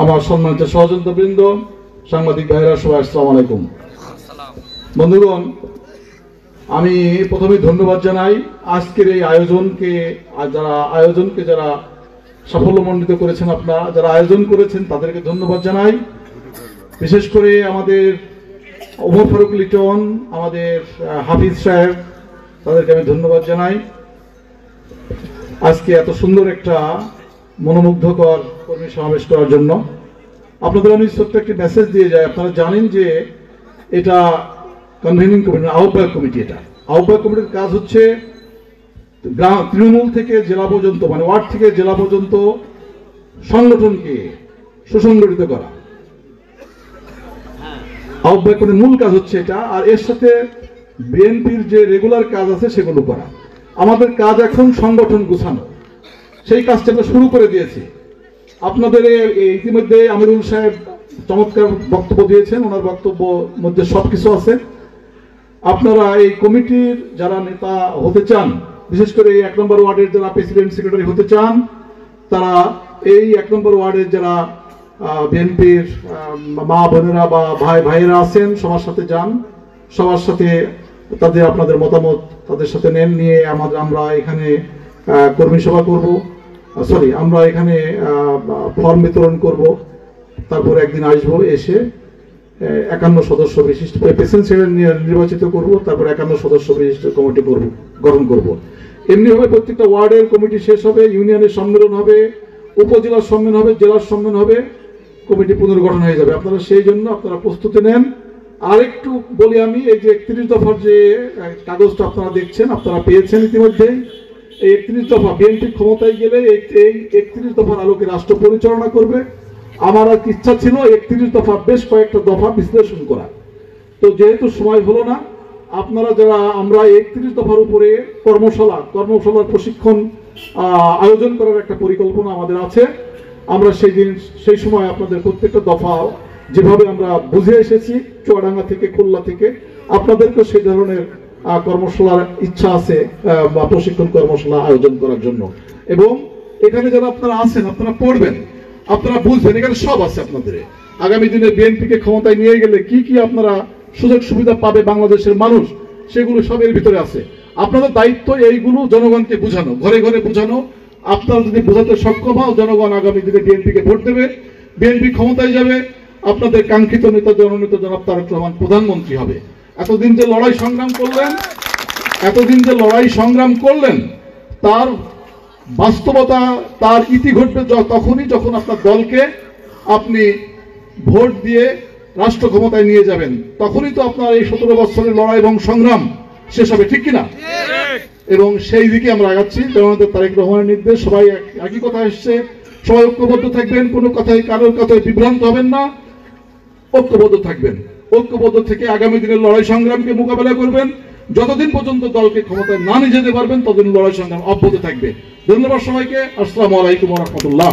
আমার সম্মানিত সহযোগিতাবৃন্দ, সাংবাদিক ভাইরা সবাই আসসালামু আলাইকুম। বন্ধুগণ, আমি প্রথমে ধন্যবাদ জানাই আজকের এই আয়োজনকে যারা সাফল্যমণ্ডিত করেছেন, আপনারা যারা আয়োজন করেছেন তাদেরকে ধন্যবাদ জানাই। বিশেষ করে আমাদের ওমর ফারুক লিটন, আমাদের হাফিজ সাহেব, তাদেরকে আমি ধন্যবাদ জানাই আজকে এত সুন্দর একটা মনোমুগ্ধকর কর্মী সমাবেশ করার জন্য। আপনাদের আমি ছোট্ট একটি মেসেজ দিয়ে যাই। আপনারা জানেন যে এটা কনভেনিং কমিটি, আহ্বায়ক কমিটি। এটা আহ্বায়ক কমিটির কাজ হচ্ছে তৃণমূল থেকে জেলা পর্যন্ত, মানে ওয়ার্ড থেকে জেলা পর্যন্ত সংগঠনকে সুসংগঠিত করা। আহ্বায়ক কমিটির মূল কাজ হচ্ছে এটা। আর এর সাথে বিএনপির যে রেগুলার কাজ আছে সেগুলো করা। আমাদের কাজ এখন সংগঠন গুছানো, সেই কাজটা আমরা শুরু করে দিয়েছি। আপনাদের ইতিমধ্যে আমিরুল সাহেব চমৎকার বক্তব্য দিয়েছেন, ওনার বক্তব্য মধ্যে সবকিছু আছে। আপনারা এই কমিটির যারা নেতা হতে চান, বিশেষ করে এই 1 নম্বর ওয়ার্ডের যারা প্রেসিডেন্ট সেক্রেটারি হতে চান, তারা এই 1 নম্বর ওয়ার্ডের যারা বিএনপির মা বোনেরা বা ভাইয়েরা আছেন, সবার সাথে যান, সবার সাথে আপনাদের মতামত তাদের সাথে নেন, নিয়ে আমরা এখানে কর্মী সভা করব, আমরা এখানে ফর্ম বিতরণ করব। তারপরে একদিন আসবো, এসে 51 সদস্য বিশিষ্ট প্রেসিডেন্ট সেক্রেটারি নির্বাচিত করব। তারপরে 51 সদস্য বিশিষ্ট কমিটি গঠন করব। এমনিভাবে প্রত্যেকটা ওয়ার্ডের কমিটি শেষ হবে, ইউনিয়নের সম্মেলন হবে, উপজেলার সম্মেলন হবে, জেলার সম্মেলন হবে, কমিটি পুনর্গঠন হয়ে যাবে। আপনারা সেই জন্য আপনারা প্রস্তুতি নেন। আরেকটু বলি আমি, এই যে 31 দফার যে কাগজটা আপনারা দেখছেন, আপনারা পেয়েছেন ইতিমধ্যে। এই 31 দফা বিএনপি ক্ষমতায় গেলে এই 31 দফার আলোকে রাষ্ট্র পরিচালনা করবে। আমার আর ইচ্ছা ছিল 31 দফা বেশ কয়েকটা দফা বিশ্লেষণ করা, তো যেহেতু সময় হলো না, আপনারা যারা আমরা 31 দফার উপরে কর্মশালার প্রশিক্ষণ আয়োজন করার একটা পরিকল্পনা আমাদের আছে। আমরা সেই সময় আপনাদের প্রত্যেকটা দফা যেভাবে আমরা বুঝে এসেছি চুয়াডাঙ্গা থেকে, খুলনা থেকে, আপনাদেরকেও সেই ধরনের কর্মশালার ইচ্ছা আছে বা প্রশিক্ষণ কর্মশালা আয়োজন করার জন্য। এবং এখানে যারা আপনারা আছেন, আপনারা পড়বেন, আপনারা বুঝবেন, এখানে সব আছে আপনাদের। আগামী দিনে বিএনপিকে ক্ষমতায় নিয়ে গেলে কি কি আপনারা সুযোগ সুবিধা পাবে বাংলাদেশের মানুষ, সেগুলো সব এর ভিতরে আছে। আপনাদের দায়িত্ব এইগুলো জনগণকে বোঝানো, ঘরে ঘরে বোঝানো। আপনারা যদি বোঝাতে সক্ষম হও, জনগণ আগামী দিনে বিএনপিকে ভোট দেবে, বিএনপি ক্ষমতায় যাবে, আপনাদের কাঙ্ক্ষিত নেতা জননেতা জনাব তারেক রহমান প্রধানমন্ত্রী হবে। এতদিন যে লড়াই সংগ্রাম করলেন তার বাস্তবতা, তার ইতি ঘটবে তখনই যখন আপনার দলকে আপনি ভোট দিয়ে রাষ্ট্র ক্ষমতায় নিয়ে যাবেন। তখনই তো আপনার এই 17 বছরের লড়াই এবং সংগ্রাম শেষ হবে, ঠিক কিনা? এবং সেই দিকে আমরা আগাচ্ছি। জননেতা তারেক রহমানের নির্দেশ, সবাই একই কথা এসছে, সবাই ঐক্যবদ্ধ থাকবেন, কোনো কারোর কথায় বিভ্রান্ত হবেন না, ঐক্যবদ্ধ থাকবেন। ঐক্যবদ্ধ থেকে আগামী দিনের লড়াই সংগ্রামকে মোকাবেলা করবেন। যতদিন পর্যন্ত দলকে ক্ষমতায় না নিয়ে যেতে পারবেন, ততদিন লড়াই সংগ্রাম অব্যাহত থাকবে। ধন্যবাদ সবাইকে। আসসালামু আলাইকুম ওয়া রাহমাতুল্লাহ।